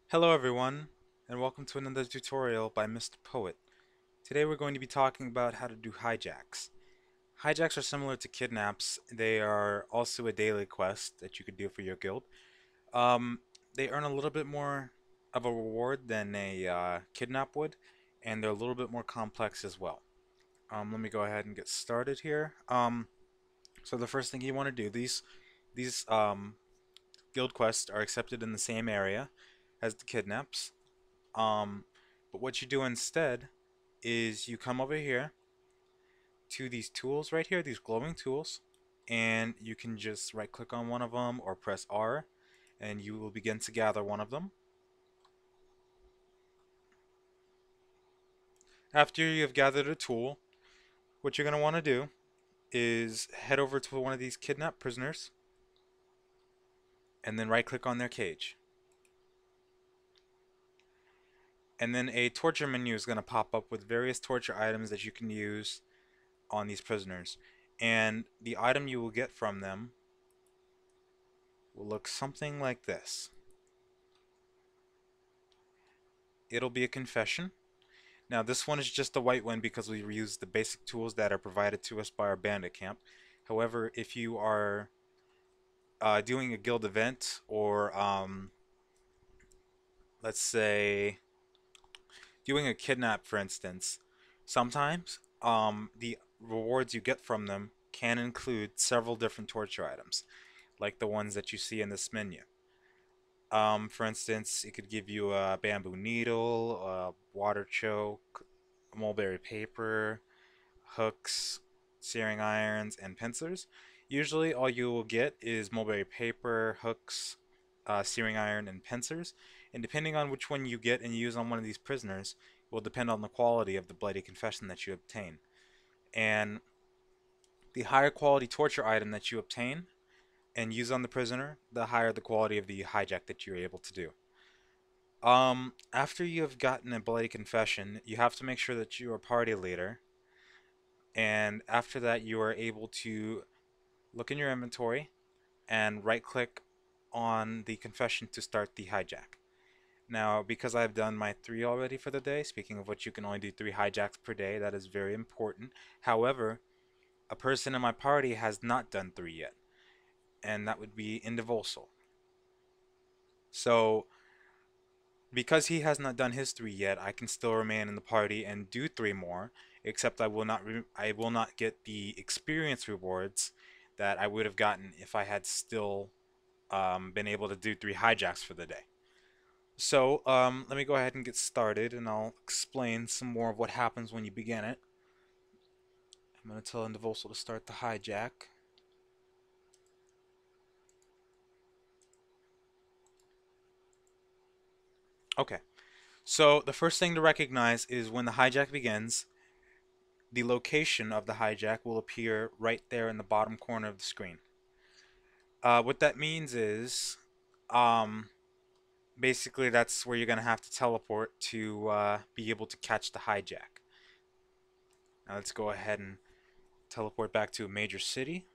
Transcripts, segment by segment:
Hello everyone, and welcome to another tutorial by Mr. Poet. Today we're going to be talking about how to do hijacks. Hijacks are similar to kidnaps. They are also a daily quest that you could do for your guild. Um, they earn a little bit more of a reward than a kidnap would, and they're a little bit more complex as well. Let me go ahead and get started here. So the first thing you want to do, these guild quests are accepted in the same area as the kidnaps. Um, but what you do instead is you come over here to these tools right here, these glowing tools, and you can just right click on one of them or press R and you will begin to gather one of them. After you have gathered a tool, what you're going to want to do is head over to one of these kidnapped prisoners and then right click on their cage. And then a torture menu is going to pop up with various torture items that you can use on these prisoners. And the item you will get from them will look something like this. It'll be a confession. Now this one is just a white one because we reuse the basic tools that are provided to us by our bandit camp. However, if you are doing a guild event or let's say doing a kidnap for instance, sometimes the rewards you get from them can include several different torture items like the ones that you see in this menu. For instance, it could give you a bamboo needle, a water choke, mulberry paper, hooks, searing irons, and pincers. Usually, all you will get is mulberry paper, hooks, searing iron, and pincers. And depending on which one you get and use on one of these prisoners, will depend on the quality of the bloody confession that you obtain. And the higher quality torture item that you obtain and use on the prisoner, the higher the quality of the hijack that you're able to do. After you have gotten a bloody confession, you have to make sure that you are party leader, and after that you are able to look in your inventory and right click on the confession to start the hijack. Now, because I've done my 3 already for the day, speaking of which you can only do 3 hijacks per day, that is very important. However, a person in my party has not done 3 yet, and that would be Indivolsal. So because he has not done his 3 yet, I can still remain in the party and do 3 more, except I will not get the experience rewards that I would have gotten if I had still been able to do 3 hijacks for the day. So let me go ahead and get started, and I'll explain some more of what happens when you begin it. I'm going to tell Indivolsal to start the hijack. Okay, so the first thing to recognize is when the hijack begins, the location of the hijack will appear right there in the bottom corner of the screen. What that means is, um, basically that's where you're going to have to teleport to be able to catch the hijack. Now let's go ahead and teleport back to a major city.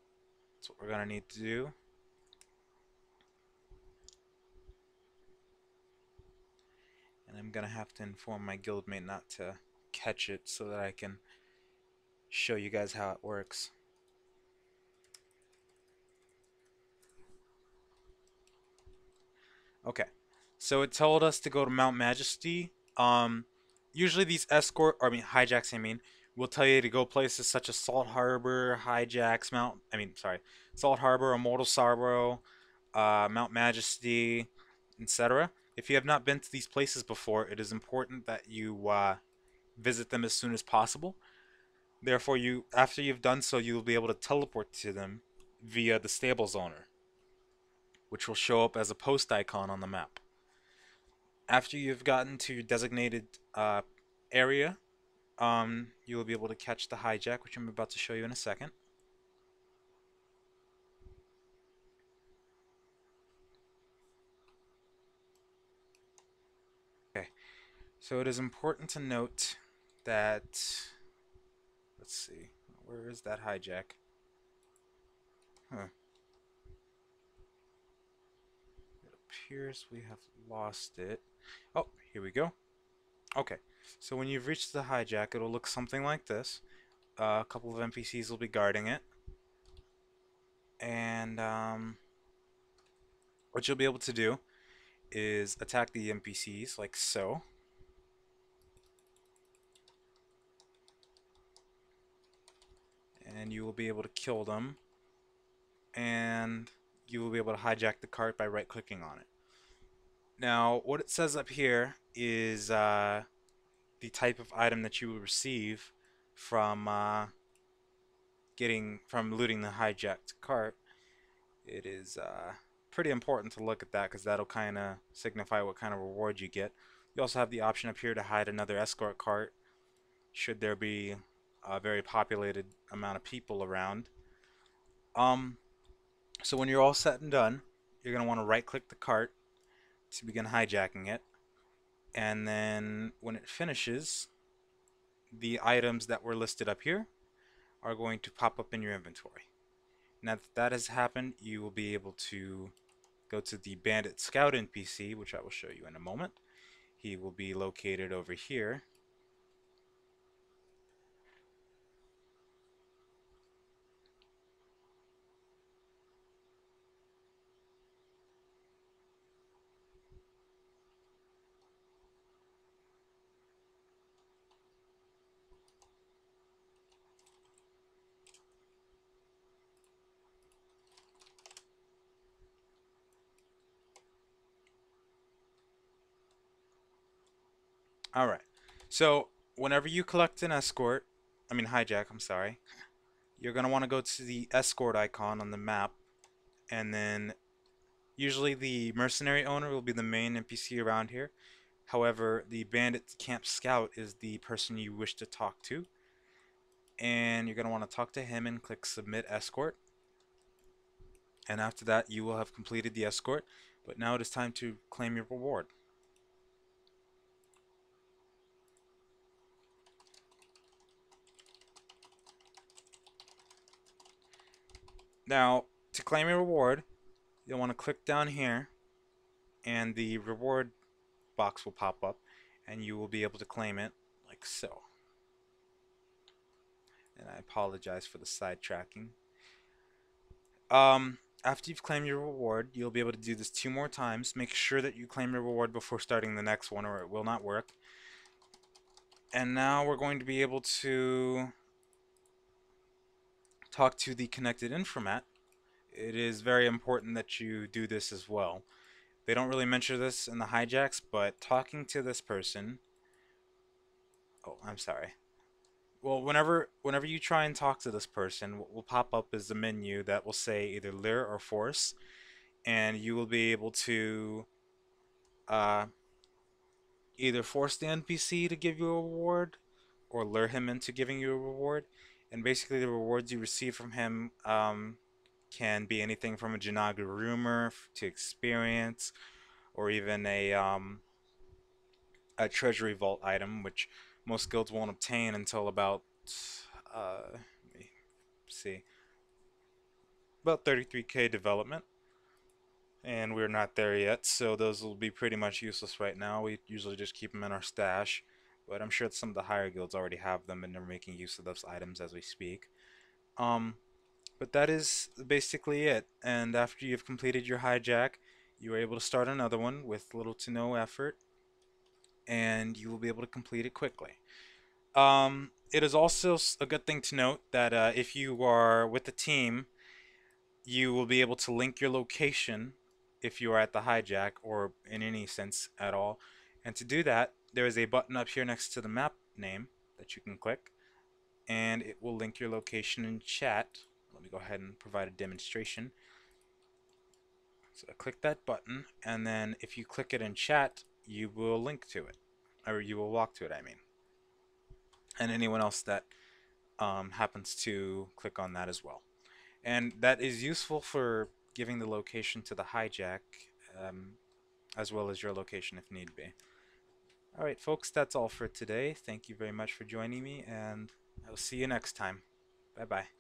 That's what we're going to need to do. And I'm going to have to inform my guildmate not to catch it so that I can show you guys how it works. Okay, so it told us to go to Mount Majesty. Usually these hijacks, will tell you to go places such as Salt Harbor, Hijacks, Salt Harbor, Immortal Sorrow, Mount Majesty, etc. If you have not been to these places before, it is important that you visit them as soon as possible. Therefore, after you've done so, you will be able to teleport to them via the Stables owner, which will show up as a post icon on the map. After you've gotten to your designated area, you will be able to catch the hijack, which I'm about to show you in a second. Okay, so it is important to note that, let's see, where is that hijack? Huh. It appears we have lost it. Oh, here we go. Okay, so when you've reached the hijack, it'll look something like this. A couple of NPCs will be guarding it, and what you'll be able to do is attack the NPCs like so, and you will be able to kill them, and you will be able to hijack the cart by right-clicking on it. Now, what it says up here is the type of item that you will receive from from looting the hijacked cart. It is pretty important to look at that because that'll kind of signify what kind of reward you get. You also have the option up here to hide another escort cart should there be a very populated amount of people around. Um, so when you're all set and done, you're going to want to right click the cart to begin hijacking it. And then when it finishes, the items that were listed up here are going to pop up in your inventory. Now that that has happened, you will be able to go to the Bandit Scout NPC, which I will show you in a moment. He will be located over here. Alright, so whenever you collect an escort, hijack, I'm sorry, you're going to want to go to the escort icon on the map, and then usually the mercenary owner will be the main NPC around here. However, the bandit camp scout is the person you wish to talk to, and you're going to want to talk to him and click submit escort. And after that, you will have completed the escort, but now it is time to claim your reward. Now, to claim your reward, you'll want to click down here, and the reward box will pop up, and you will be able to claim it like so. And I apologize for the sidetracking. After you've claimed your reward, you'll be able to do this 2 more times. Make sure that you claim your reward before starting the next one, or it will not work. And now we're going to be able to talk to the connected informant. It is very important that you do this as well. They don't really mention this in the hijacks, but talking to this person... Oh, I'm sorry. Well, whenever you try and talk to this person, what will pop up is a menu that will say either lure or force, and you will be able to uh, either force the NPC to give you a reward or lure him into giving you a reward. And basically, the rewards you receive from him can be anything from a Janaga rumor to experience, or even a treasury vault item, which most guilds won't obtain until about let me see, about 33k development, and we're not there yet, so those will be pretty much useless right now. We usually just keep them in our stash, but I'm sure some of the higher guilds already have them and they're making use of those items as we speak. Um, but that is basically it. And after you've completed your hijack, you are able to start another one with little to no effort, and you will be able to complete it quickly. It is also a good thing to note that if you are with the team, you will be able to link your location if you are at the hijack or in any sense at all. And to do that, there is a button up here next to the map name that you can click, and it will link your location in chat. Let me go ahead and provide a demonstration. So I click that button, and then if you click it in chat, you will link to it, or you will walk to it, I mean. And anyone else that happens to click on that as well. And that is useful for giving the location to the hijack, as well as your location if need be. Alright folks, that's all for today. Thank you very much for joining me, and I'll see you next time. Bye bye.